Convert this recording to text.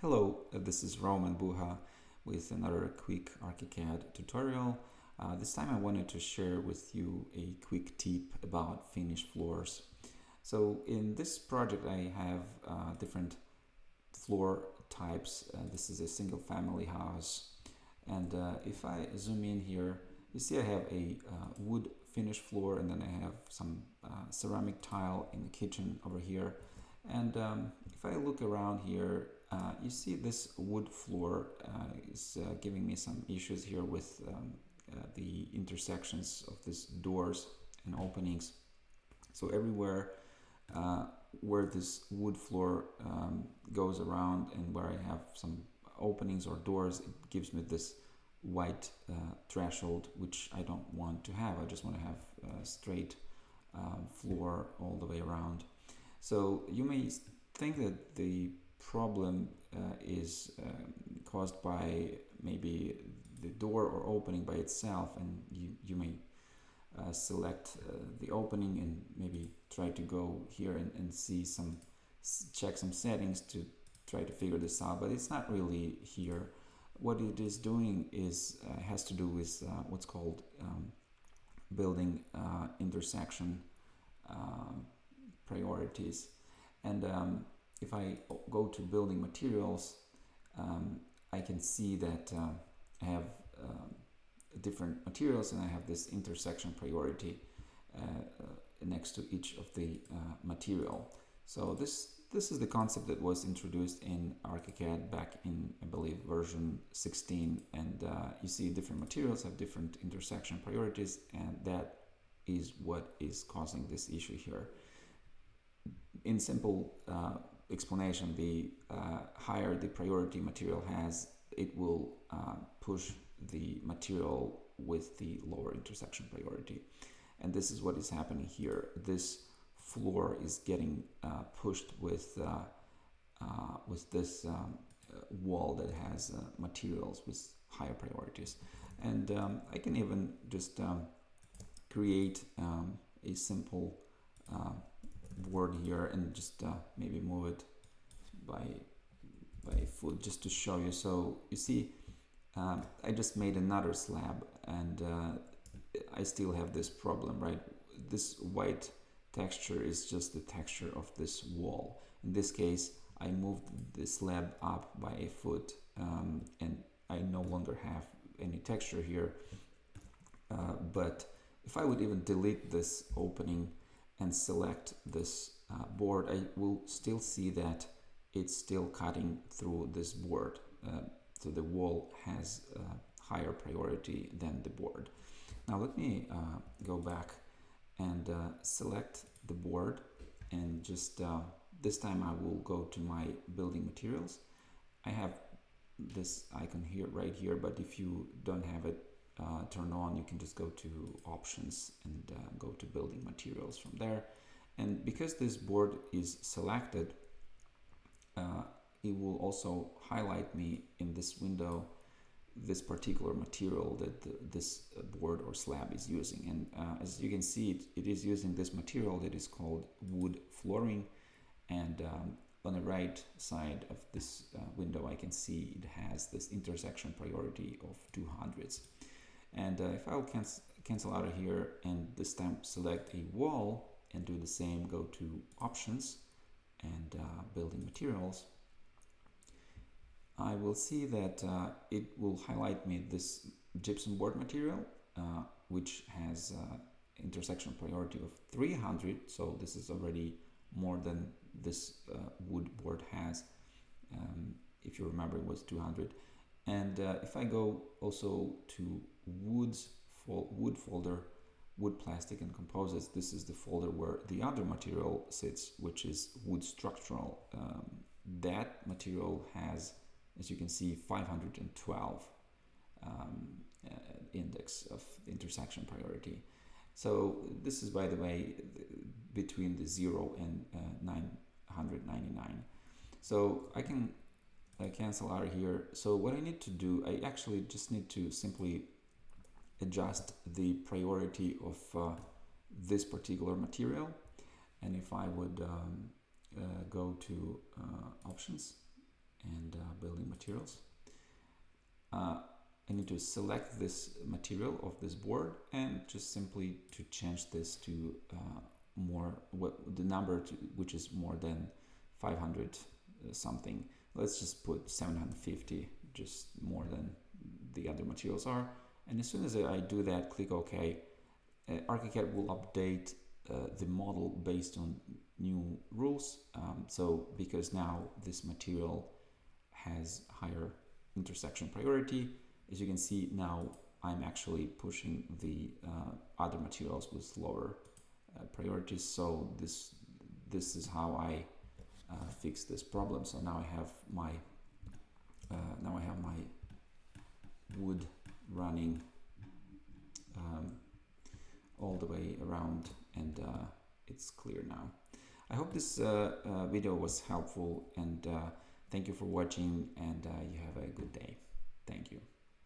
Hello, this is Roman Buha with another quick ArchiCAD tutorial. This time I wanted to share with you a quick tip about finished floors. So in this project I have different floor types. This is a single family house, and if I zoom in here, you see I have a wood finish floor, and then I have some ceramic tile in the kitchen over here. And if I look around here, you see this wood floor is giving me some issues here with the intersections of these doors and openings. So everywhere where this wood floor goes around and where I have some openings or doors, it gives me this white threshold, which I don't want to have. I just want to have a straight floor all the way around. So you may think that the problem is caused by maybe the door or opening by itself, and you may select the opening and maybe try to go here and see check some settings to try to figure this out, but it's not really here. What it is doing is has to do with what's called building intersection priorities. And if I go to building materials, I can see that I have different materials, and I have this intersection priority next to each of the material. So this is the concept that was introduced in ArchiCAD back in, I believe, version 16, and you see different materials have different intersection priorities, and that is what is causing this issue here. In simple explanation, the higher the priority material has, it will push the material with the lower intersection priority. And this is what is happening here. This floor is getting pushed with this wall that has materials with higher priorities. And I can even just create a simple board here and just maybe move it by foot just to show you. So you see I just made another slab, and I still have this problem, right? This white texture is just the texture of this wall. In this case, I moved the slab up by a foot, and I no longer have any texture here. But if I would even delete this opening and select this board, I will still see that it's still cutting through this board. So the wall has higher priority than the board. Now let me go back and select the board, and just this time I will go to my building materials. I have this icon here, right here, but if you don't have it turned on, you can just go to options and go to building materials from there. And because this board is selected, it will also highlight me in this window this particular material that this board or slab is using. And as you can see, it is using this material that is called wood flooring. And on the right side of this window, I can see it has this intersection priority of 200s. And if I'll cancel out of here and this time select a wall and do the same, go to options and building materials, I will see that it will highlight me this gypsum board material, which has intersection priority of 300. So this is already more than this wood board has. If you remember, it was 200. And if I go also to wood folder, wood, plastic, and composites, this is the folder where the other material sits, which is wood structural. That material has, as you can see, 512 index of intersection priority. So this is, by the way, between the 0 and 999. So I can cancel out of here. So what I need to do, I actually just need to simply adjust the priority of this particular material. And if I would go to options and building materials. I need to select this material of this board and just simply to change this to the number which is more than 500 something. Let's just put 750, just more than the other materials are. And as soon as I do that, click OK, ArchiCAD will update the model based on new rules. So because now this material has higher intersection priority, as you can see now I'm actually pushing the other materials with lower priorities. So this is how I fix this problem. So now I have my wood running all the way around, and it's clear now. I hope this video was helpful, and thank you for watching, and you have a good day.